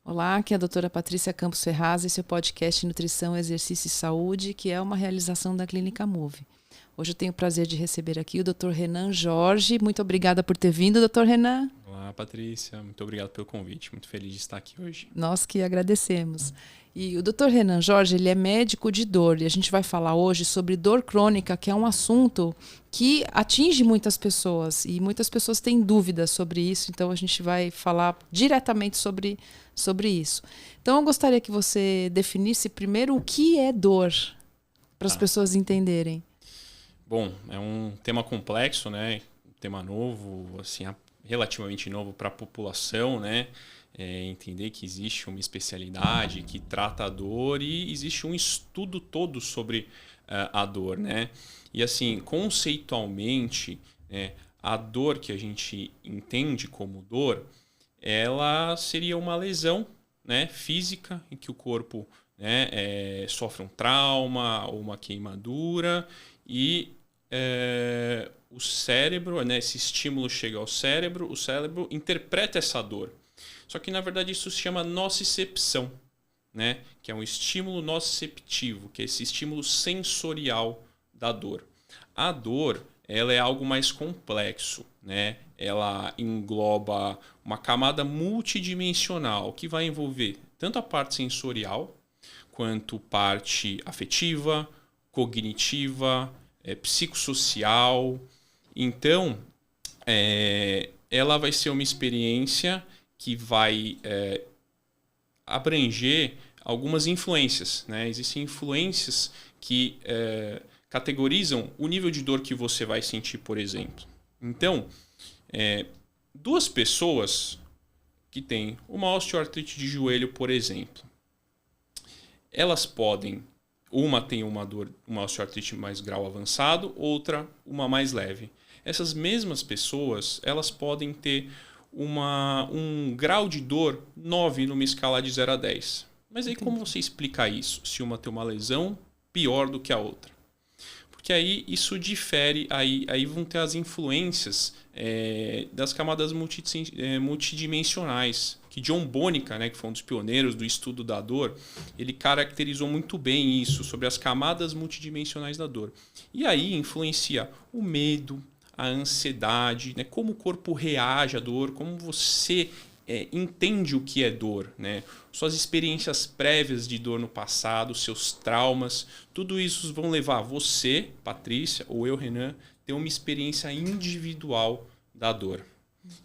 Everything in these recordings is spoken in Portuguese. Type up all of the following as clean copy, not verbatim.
Olá, aqui é a doutora Patrícia Campos Ferraz, esse é o podcast Nutrição, Exercício e Saúde, que é uma realização da Clínica Move. Hoje eu tenho o prazer de receber aqui o Dr. Renan Jorge. Muito obrigada por ter vindo, Dr. Renan. Olá, Patrícia. Muito obrigado pelo convite. Muito feliz de estar aqui hoje. Nós que agradecemos. E o Dr. Renan Jorge, ele é médico de dor e a gente vai falar hoje sobre dor crônica, que é um assunto que atinge muitas pessoas e muitas pessoas têm dúvidas sobre isso, então a gente vai falar diretamente sobre isso. Então eu gostaria que você definisse primeiro o que é dor, para as pessoas entenderem. Bom, é um tema complexo, né? Um tema novo, assim, relativamente novo para a população, né? Entender que existe uma especialidade que trata a dor e existe um estudo todo sobre a dor, né? E assim, conceitualmente, a dor que a gente entende como dor, ela seria uma lesão, né, física em que o corpo, né, sofre um trauma ou uma queimadura e o cérebro, né, esse estímulo chega ao cérebro, o cérebro interpreta essa dor. Só que, na verdade, isso se chama nocicepção, né? Que é um estímulo nociceptivo, que é esse estímulo sensorial da dor. A dor, ela é algo mais complexo, né? Ela engloba uma camada multidimensional que vai envolver tanto a parte sensorial, quanto parte afetiva, cognitiva, psicossocial. Então, ela vai ser uma experiência que vai abranger algumas influências, né? Existem influências que categorizam o nível de dor que você vai sentir, por exemplo. Então, duas pessoas que têm uma osteoartrite de joelho, por exemplo, elas podem, uma tem uma osteoartrite mais grau avançado, outra uma mais leve. Essas mesmas pessoas, elas podem ter um grau de dor 9 numa escala de 0 a 10. Mas aí como você explica isso? Se uma tem uma lesão pior do que a outra? Porque aí isso difere, aí vão ter as influências das camadas multidimensionais. Que John Bonica, né, que foi um dos pioneiros do estudo da dor, ele caracterizou muito bem isso, sobre as camadas multidimensionais da dor. E aí influencia o medo, a ansiedade, né? Como o corpo reage à dor, como você entende o que é dor, né? Suas experiências prévias de dor no passado, seus traumas, tudo isso vão levar você, Patrícia, ou eu, Renan, ter uma experiência individual da dor.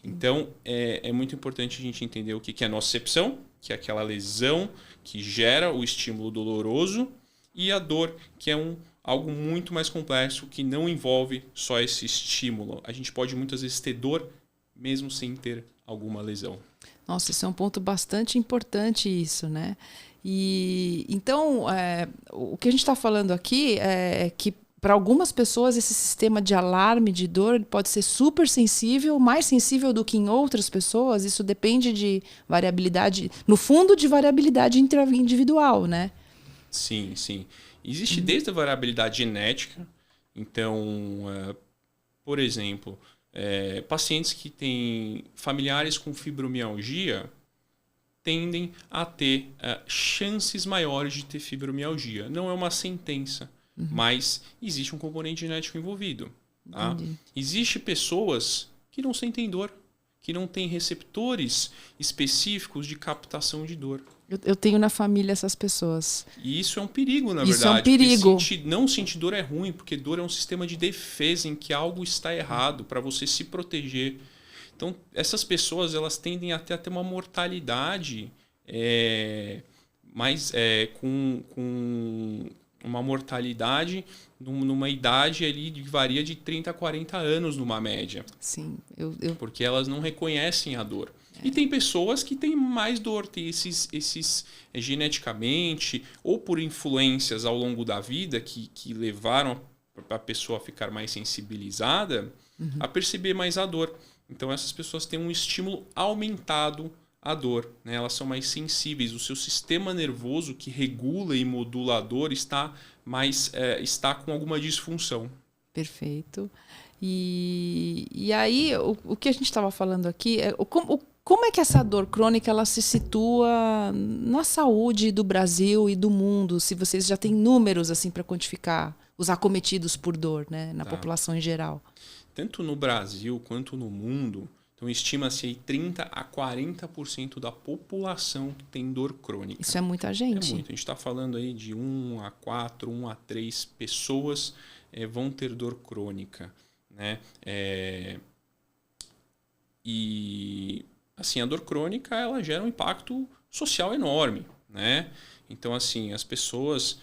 Então, é muito importante a gente entender o que é nocicepção, que é aquela lesão que gera o estímulo doloroso, e a dor, que é algo muito mais complexo que não envolve só esse estímulo. A gente pode muitas vezes ter dor mesmo sem ter alguma lesão. Nossa, isso é um ponto bastante importante, isso, né? E então, o que a gente está falando aqui é que para algumas pessoas esse sistema de alarme de dor pode ser super sensível, mais sensível do que em outras pessoas. Isso depende de variabilidade, no fundo, de variabilidade individual, né? Sim, sim. Existe desde a variabilidade genética. Então, por exemplo, pacientes que têm familiares com fibromialgia tendem a ter chances maiores de ter fibromialgia. Não é uma sentença, mas existe um componente genético envolvido. Tá? Existem pessoas que não sentem dor, que não têm receptores específicos de captação de dor. Eu tenho na família essas pessoas. E isso é um perigo, na verdade. Isso é um perigo. Não sentir dor é ruim, porque dor é um sistema de defesa em que algo está errado para você se proteger. Então, essas pessoas elas tendem até a ter uma mortalidade com uma mortalidade numa idade ali que varia de 30 a 40 anos numa média. Sim. Porque elas não reconhecem a dor. E tem pessoas que têm mais dor, tem esses geneticamente ou por influências ao longo da vida que levaram a pessoa a ficar mais sensibilizada a perceber mais a dor. Então essas pessoas têm um estímulo aumentado à dor, né? Elas são mais sensíveis. O seu sistema nervoso que regula e modula a dor está com alguma disfunção. Perfeito. E aí, o que a gente estava falando aqui é Como é que essa dor crônica ela se situa na saúde do Brasil e do mundo? Se vocês já têm números assim para quantificar os acometidos por dor, né, na população em geral. Tanto no Brasil quanto no mundo, então estima-se aí 30 a 40% da população que tem dor crônica. Isso é muita gente. É muito. A gente está falando aí de 1 a 4, 1 a 3 pessoas vão ter dor crônica, né? E assim, a dor crônica ela gera um impacto social enorme, né? Então, assim, as pessoas...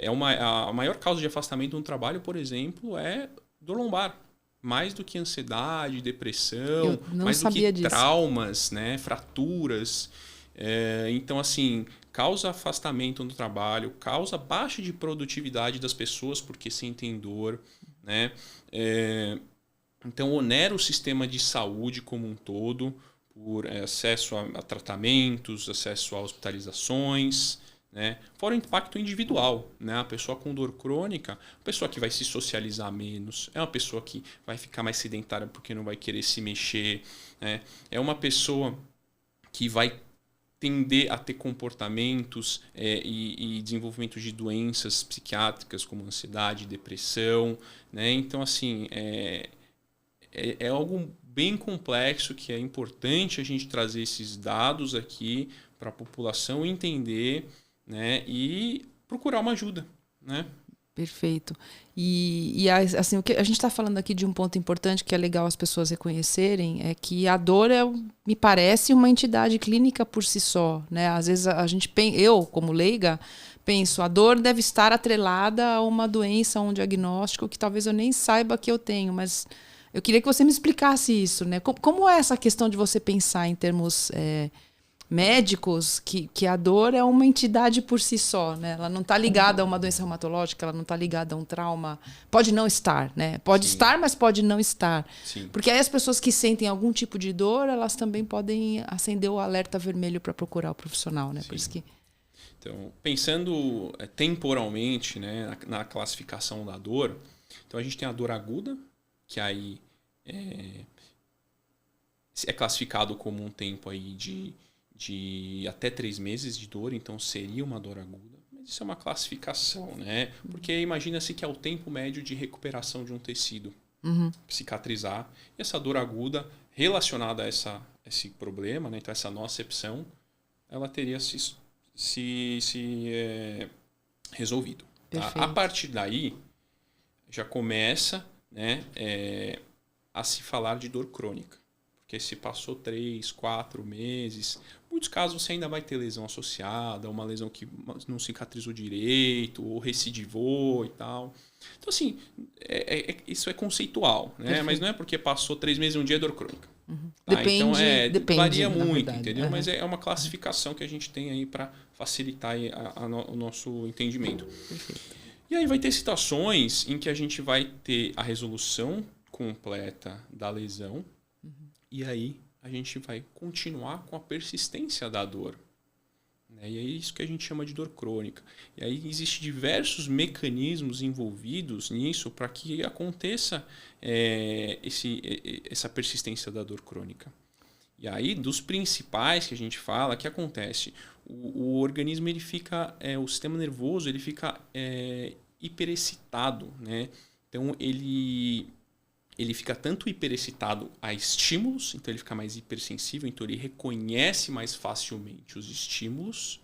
a maior causa de afastamento no trabalho, por exemplo, é dor lombar. Mais do que ansiedade, depressão, mais do que traumas, né? Fraturas. Então, assim, causa afastamento no trabalho, causa baixa de produtividade das pessoas porque sentem dor, né? Então, onera o sistema de saúde como um todo por acesso a tratamentos, acesso a hospitalizações, né? Fora o impacto individual, né? A pessoa com dor crônica, a pessoa que vai se socializar menos, é uma pessoa que vai ficar mais sedentária porque não vai querer se mexer, né? É uma pessoa que vai tender a ter comportamentos e desenvolvimento de doenças psiquiátricas como ansiedade, depressão, né? Então, assim, é algo bem complexo que é importante a gente trazer esses dados aqui para a população entender, né, e procurar uma ajuda, né? Perfeito. E assim, o que a gente está falando aqui de um ponto importante que é legal as pessoas reconhecerem é que a dor me parece uma entidade clínica por si só, né? Às vezes eu como leiga penso, a dor deve estar atrelada a uma doença, a um diagnóstico que talvez eu nem saiba que eu tenho, mas eu queria que você me explicasse isso, né? Como é essa questão de você pensar em termos médicos, que a dor é uma entidade por si só, né? Ela não está ligada a uma doença reumatológica, ela não está ligada a um trauma. Pode não estar, né? Pode Sim. estar, mas pode não estar. Sim. Porque aí as pessoas que sentem algum tipo de dor, elas também podem acender o alerta vermelho para procurar o profissional, né? Sim. Por isso que... Então, pensando temporalmente, né, na classificação da dor, então a gente tem a dor aguda, que aí é classificado como um tempo aí de até 3 meses de dor, então seria uma dor aguda. Mas isso é uma classificação, né? Porque imagina-se que é o tempo médio de recuperação de um tecido, cicatrizar. E essa dor aguda, relacionada a esse problema, né? Então essa nocepção, ela teria se resolvido. Tá? A partir daí, já começa, né, a se falar de dor crônica. Porque se passou 3, 4 meses, em muitos casos você ainda vai ter lesão associada, uma lesão que não cicatrizou direito, ou recidivou e tal. Então, assim, isso é conceitual, né? Perfeito. Mas não é porque passou 3 meses e um dia é dor crônica. Tá? Depende, varia muito, verdade. Entendeu? Mas é uma classificação que a gente tem aí para facilitar aí o nosso entendimento. Perfeito. E aí vai ter situações em que a gente vai ter a resolução completa da lesão, e aí a gente vai continuar com a persistência da dor. E é isso que a gente chama de dor crônica. E aí existem diversos mecanismos envolvidos nisso para que aconteça essa persistência da dor crônica. E aí, dos principais que a gente fala, o que acontece? O organismo, ele fica, o sistema nervoso, ele fica hiperexcitado, né? Então, ele fica tanto hiperexcitado a estímulos, então ele fica mais hipersensível, então ele reconhece mais facilmente os estímulos.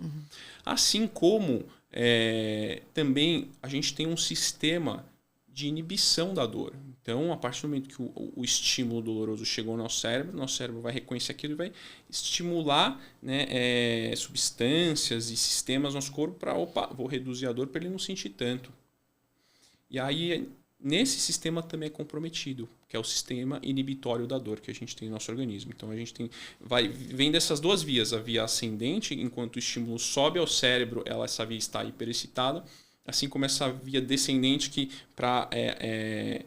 Assim como também a gente tem um sistema de inibição da dor. Então, a partir do momento que o estímulo doloroso chegou ao nosso cérebro vai reconhecer aquilo e vai estimular, né, substâncias e sistemas no nosso corpo para, vou reduzir a dor para ele não sentir tanto. E aí, nesse sistema também é comprometido, que é o sistema inibitório da dor que a gente tem no nosso organismo. Então a gente vem dessas duas vias, a via ascendente, enquanto o estímulo sobe ao cérebro, essa via está hiperexcitada, assim como essa via descendente que para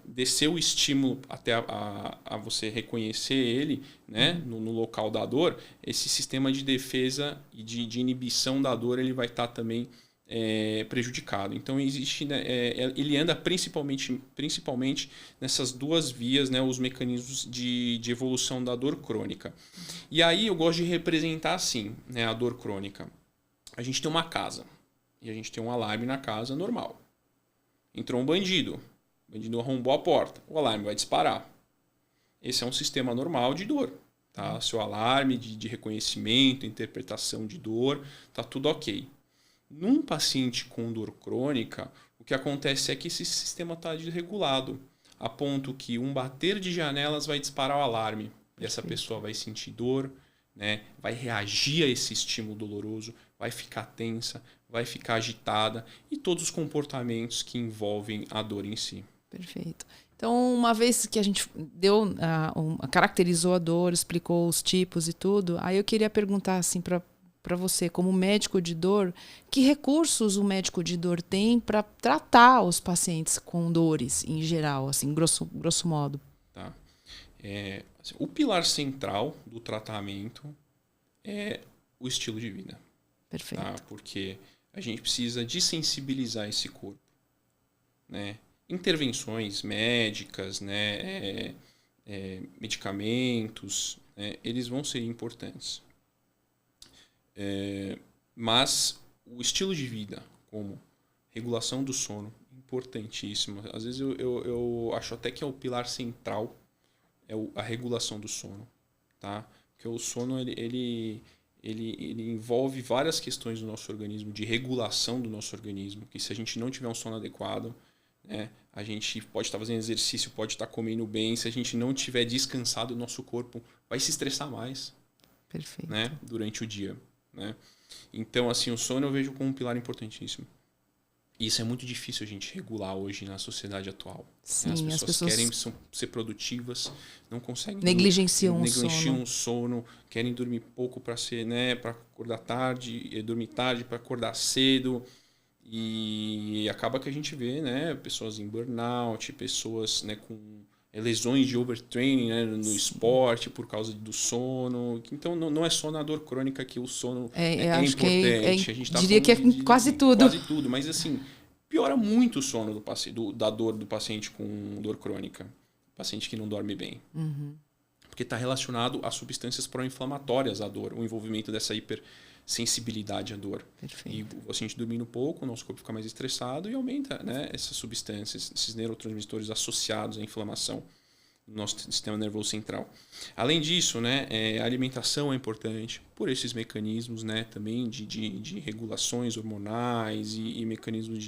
descer o estímulo até a você reconhecer ele, né, no local da dor, esse sistema de defesa e de inibição da dor ele vai estar também prejudicado. Então existe, né, ele anda principalmente nessas duas vias, né, os mecanismos de evolução da dor crônica. E aí eu gosto de representar assim, né, a dor crônica. A gente tem uma casa e a gente tem um alarme na casa normal. Entrou um bandido, o bandido arrombou a porta, o alarme vai disparar. Esse é um sistema normal de dor. Tá? Seu alarme de reconhecimento, interpretação de dor, tá tudo ok. Num paciente com dor crônica, o que acontece é que esse sistema está desregulado, a ponto que um bater de janelas vai disparar o alarme. E essa pessoa vai sentir dor, né? Vai reagir a esse estímulo doloroso, vai ficar tensa, vai ficar agitada e todos os comportamentos que envolvem a dor em si. Perfeito. Então, uma vez que a gente caracterizou a dor, explicou os tipos e tudo, aí eu queria perguntar assim para você, como médico de dor, que recursos o médico de dor tem para tratar os pacientes com dores em geral, assim, grosso modo? Tá. Assim, o pilar central do tratamento é o estilo de vida. Perfeito. Tá? Porque a gente precisa desensibilizar esse corpo, né? Intervenções médicas, né? Medicamentos, né? Eles vão ser importantes. Mas o estilo de vida, como regulação do sono, importantíssimo. Às vezes eu acho até que é o pilar central, a regulação do sono, tá? Porque o sono ele envolve várias questões do nosso organismo, de regulação do nosso organismo, que se a gente não tiver um sono adequado, né, a gente pode estar fazendo exercício, pode estar comendo bem, se a gente não tiver descansado, o nosso corpo vai se estressar mais. Perfeito. Né, durante o dia. Né? Então, assim, o sono eu vejo como um pilar importantíssimo. E isso é muito difícil a gente regular hoje na sociedade atual. Sim, né? As pessoas querem ser produtivas, não conseguem... Negligenciam o sono, querem dormir pouco para ser, né, para acordar tarde, dormir tarde para acordar cedo. E acaba que a gente vê, né, pessoas em burnout, pessoas, né, com lesões de overtraining, né, no esporte por causa do sono. Então não é só na dor crônica que o sono é importante. A gente tá diria que é quase tudo. Quase tudo, mas assim, piora muito o sono da dor do paciente com dor crônica. Paciente que não dorme bem. Uhum. Porque está relacionado a substâncias pró-inflamatórias à dor, o envolvimento dessa hipersensibilidade à dor. Perfeito. E o paciente dormindo pouco, o nosso corpo fica mais estressado e aumenta, né, essas substâncias, esses neurotransmissores associados à inflamação no nosso sistema nervoso central. Além disso, né, a alimentação é importante por esses mecanismos, né, também de regulações hormonais e mecanismos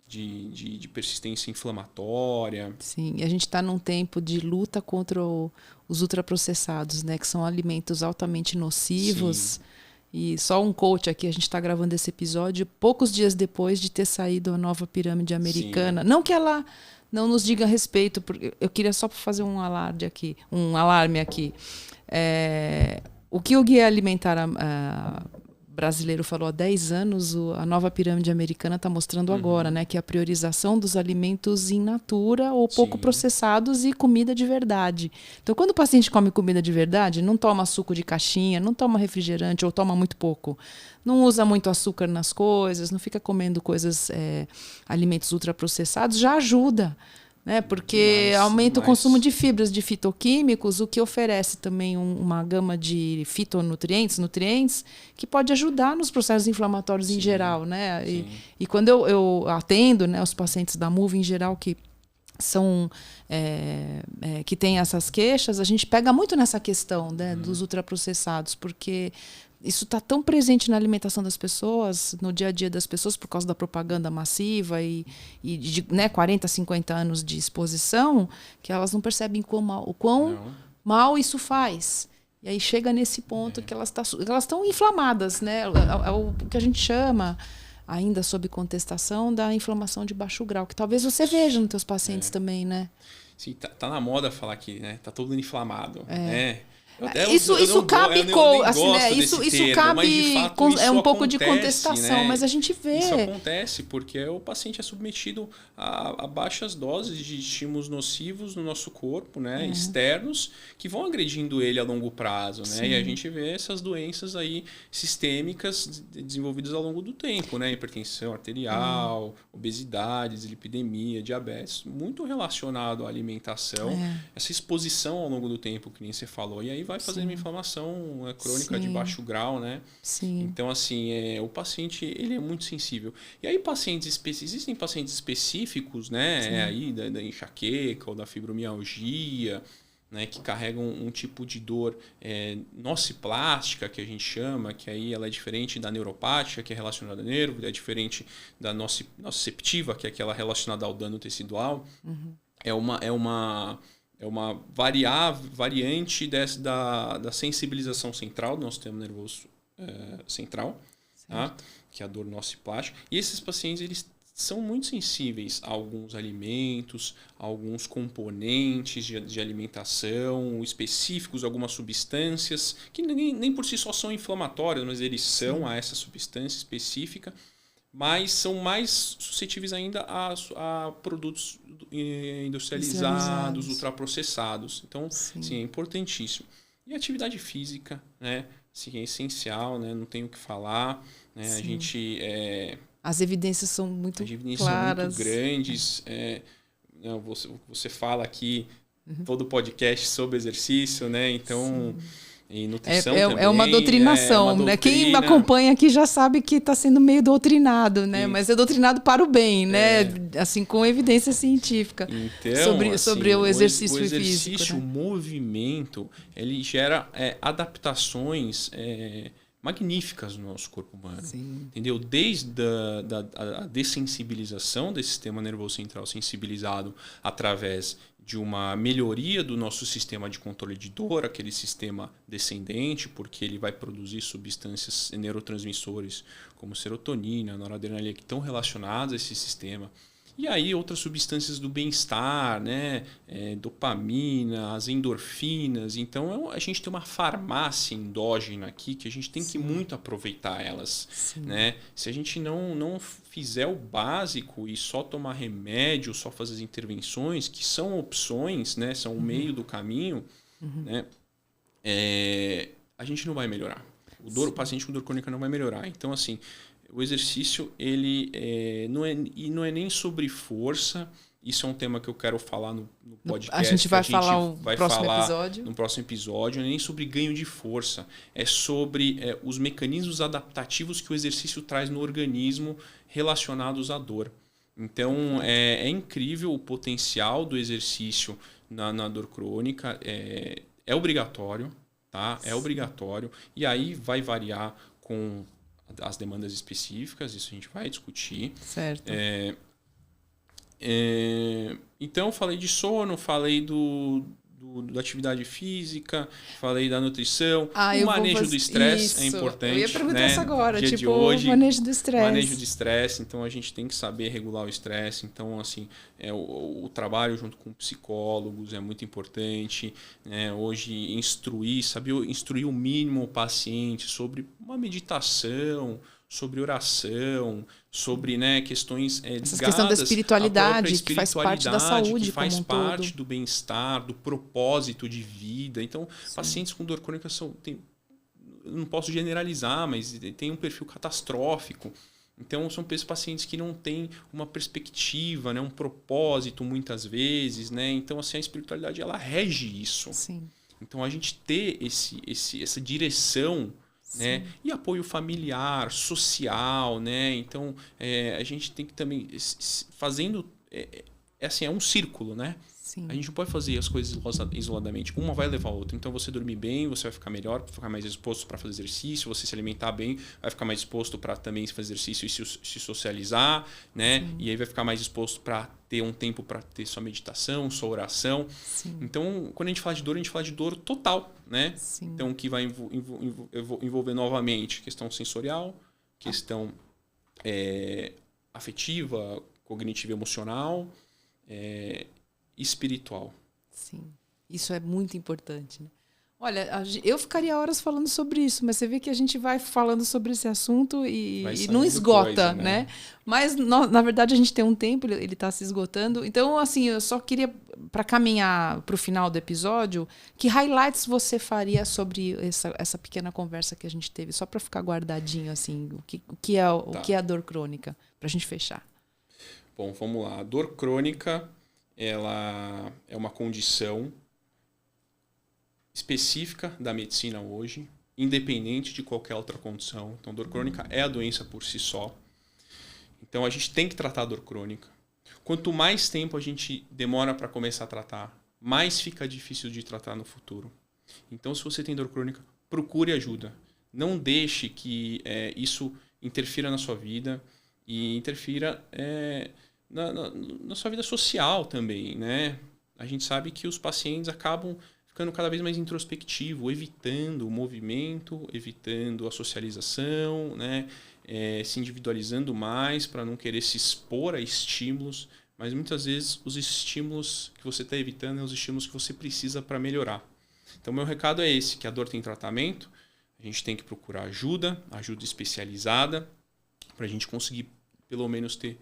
de persistência inflamatória. Sim, e a gente está num tempo de luta contra os ultraprocessados, né, que são alimentos altamente nocivos. Sim. E só um coach aqui, a gente está gravando esse episódio poucos dias depois de ter saído a nova pirâmide americana. Sim. Não que ela não nos diga a respeito, porque eu queria só fazer um alarme aqui. O que o Guia Alimentar brasileiro falou há 10 anos, a nova pirâmide americana está mostrando agora, né, que é a priorização dos alimentos in natura ou pouco Sim. processados e comida de verdade. Então, quando o paciente come comida de verdade, não toma suco de caixinha, não toma refrigerante ou toma muito pouco, não usa muito açúcar nas coisas, não fica comendo alimentos ultraprocessados, já ajuda. Né? Porque aumenta o consumo de fibras, de fitoquímicos, o que oferece também uma gama de fitonutrientes, nutrientes, que pode ajudar nos processos inflamatórios Sim. em geral. Né? E quando eu atendo, né, os pacientes da MUV em geral que são que têm essas queixas, a gente pega muito nessa questão, né, dos ultraprocessados, porque isso está tão presente na alimentação das pessoas, no dia a dia das pessoas, por causa da propaganda massiva e de 40, 50 anos de exposição, que elas não percebem o quão mal isso faz. E aí chega nesse ponto que elas estão inflamadas, né? É o que a gente chama, ainda sob contestação, da inflamação de baixo grau, que talvez você veja nos teus pacientes também, né? Sim, tá na moda falar que, né, tá todo mundo inflamado, né? Isso cabe, assim, né? Isso termo, cabe, mas de fato, um pouco acontece, de contestação, né? mas a gente vê. Isso acontece porque o paciente é submetido a baixas doses de estímulos nocivos no nosso corpo, né? Externos, que vão agredindo ele a longo prazo, né? E a gente vê essas doenças aí sistêmicas desenvolvidas ao longo do tempo, né? Hipertensão arterial, obesidade, dislipidemia, diabetes, muito relacionado à alimentação, essa exposição ao longo do tempo, que nem você falou, e aí vai fazendo uma inflamação crônica de baixo grau, né? Sim. Então, assim, o paciente, ele é muito sensível. E aí, existem pacientes específicos, né? Aí da enxaqueca ou da fibromialgia, né, que carregam um tipo de dor nociplástica, que a gente chama, que aí ela é diferente da neuropática, que é relacionada ao nervo, é diferente da nociceptiva, que é aquela relacionada ao dano tecidual. É uma variante da sensibilização central do nosso sistema nervoso central, tá? Que é a dor nociplástica. E esses pacientes, eles são muito sensíveis a alguns alimentos, a alguns componentes de alimentação específicos, algumas substâncias, que nem por si só são inflamatórias, mas eles são a essa substância específica, mas são mais suscetíveis ainda a produtos industrializados, ultraprocessados. Então, sim, é importantíssimo. E a atividade física, né? Sim, é essencial, né? Não tenho o que falar. Né? A gente... As evidências são muito claras. São muito grandes. Você fala aqui todo podcast sobre exercício, né? Então... E nutrição também. É uma doutrinação, né? Quem me acompanha aqui já sabe que está sendo meio doutrinado, né? Sim. Mas é doutrinado para o bem, né? Assim, com evidência científica. Então, sobre o exercício físico. O exercício, né? O movimento, ele gera adaptações magníficas no nosso corpo humano. Sim. Entendeu? Desde a dessensibilização desse sistema nervoso central sensibilizado através de uma melhoria do nosso sistema de controle de dor, aquele sistema descendente, porque ele vai produzir substâncias neurotransmissores como serotonina, noradrenalina, que estão relacionadas a esse sistema. E aí outras substâncias do bem-estar, né? Dopamina, as endorfinas. Então a gente tem uma farmácia endógena aqui que a gente tem que muito aproveitar elas. Né? Se a gente não fizer o básico e só tomar remédio, só fazer as intervenções, que são opções, né? São o meio do caminho, né? A gente não vai melhorar. O paciente com dor crônica não vai melhorar. Então, assim... O exercício, ele não é nem sobre força. Isso é um tema que eu quero falar no podcast. A gente vai falar no próximo episódio. Não é nem sobre ganho de força. É sobre os mecanismos adaptativos que o exercício traz no organismo relacionados à dor. Então, é incrível o potencial do exercício na dor crônica. É obrigatório, tá? É obrigatório. E aí vai variar com... as demandas específicas, isso a gente vai discutir. Certo. Então, falei de sono, falei da atividade física, falei da nutrição. O manejo do estresse é importante. Eu ia perguntar isso agora, dia de hoje, o manejo do estresse. Manejo de estresse, então a gente tem que saber regular o estresse. Então, assim, o trabalho junto com psicólogos é muito importante. Né? Hoje, saber instruir o mínimo o paciente sobre uma meditação, sobre oração, sobre questões ligadas essa questão da espiritualidade, que faz parte da saúde, que faz parte do bem-estar, do propósito de vida. Então, pacientes com dor crônica não posso generalizar, mas tem um perfil catastrófico. Então, são pacientes que não têm uma perspectiva, né, um propósito muitas vezes. Né? Então, assim, a espiritualidade ela rege isso. Sim. Então, a gente ter essa direção... Né? E apoio familiar, social, né? Então a gente tem que também fazendo é um círculo, né? Sim. A gente não pode fazer as coisas isoladamente. Uma vai levar a outra. Então você dormir bem, você vai ficar melhor, vai ficar mais disposto para fazer exercício. Você se alimentar bem, vai ficar mais disposto para também fazer exercício e se socializar, né? Sim. E aí vai ficar mais disposto para ter um tempo para ter sua meditação, sua oração. Sim. Então, quando a gente fala de dor total, né? Sim. Então, que vai envolver novamente questão sensorial, questão afetiva, cognitiva, emocional, espiritual. Sim, isso é muito importante. Né? Olha, eu ficaria horas falando sobre isso, mas você vê que a gente vai falando sobre esse assunto e não esgota, coisa, né? Mas, na verdade, a gente tem um tempo, ele está se esgotando. Então, assim, eu só queria, para caminhar para o final do episódio, que highlights você faria sobre essa pequena conversa que a gente teve, só para ficar guardadinho, assim, o que é a dor crônica, para a gente fechar. Bom, vamos lá. A dor crônica, ela é uma condição específica da medicina hoje, independente de qualquer outra condição. Então, dor crônica é a doença por si só. Então, a gente tem que tratar a dor crônica. Quanto mais tempo a gente demora para começar a tratar, mais fica difícil de tratar no futuro. Então, se você tem dor crônica, procure ajuda. Não deixe que isso interfira na sua vida e interfira na sua vida social também, né? A gente sabe que os pacientes acabam ficando cada vez mais introspectivo, evitando o movimento, evitando a socialização, né? Se individualizando mais para não querer se expor a estímulos, mas muitas vezes os estímulos que você está evitando são os estímulos que você precisa para melhorar. Então, meu recado é esse, que a dor tem tratamento, a gente tem que procurar ajuda especializada, para a gente conseguir, pelo menos, ter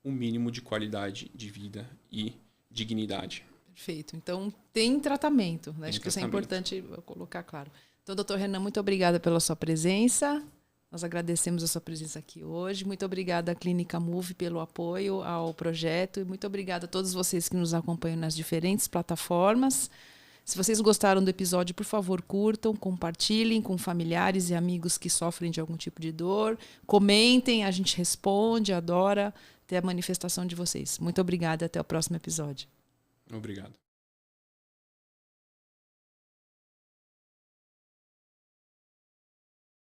um mínimo de qualidade de vida e dignidade. Perfeito. Então, tem tratamento, né? Acho que isso é importante colocar claro. Então, doutor Renan, muito obrigada pela sua presença. Nós agradecemos a sua presença aqui hoje. Muito obrigada à Clínica Move pelo apoio ao projeto. E muito obrigada a todos vocês que nos acompanham nas diferentes plataformas. Se vocês gostaram do episódio, por favor, curtam, compartilhem com familiares e amigos que sofrem de algum tipo de dor. Comentem, a gente responde, adora ter a manifestação de vocês. Muito obrigada, até o próximo episódio. Obrigado.